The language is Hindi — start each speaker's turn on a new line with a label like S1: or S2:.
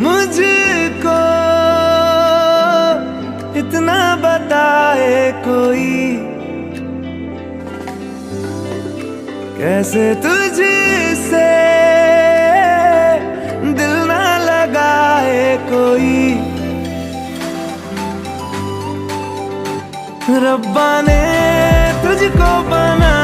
S1: मुझको इतना बताए कोई, कैसे तुझसे दिल ना लगाए कोई। रब्बा ने तुझको बना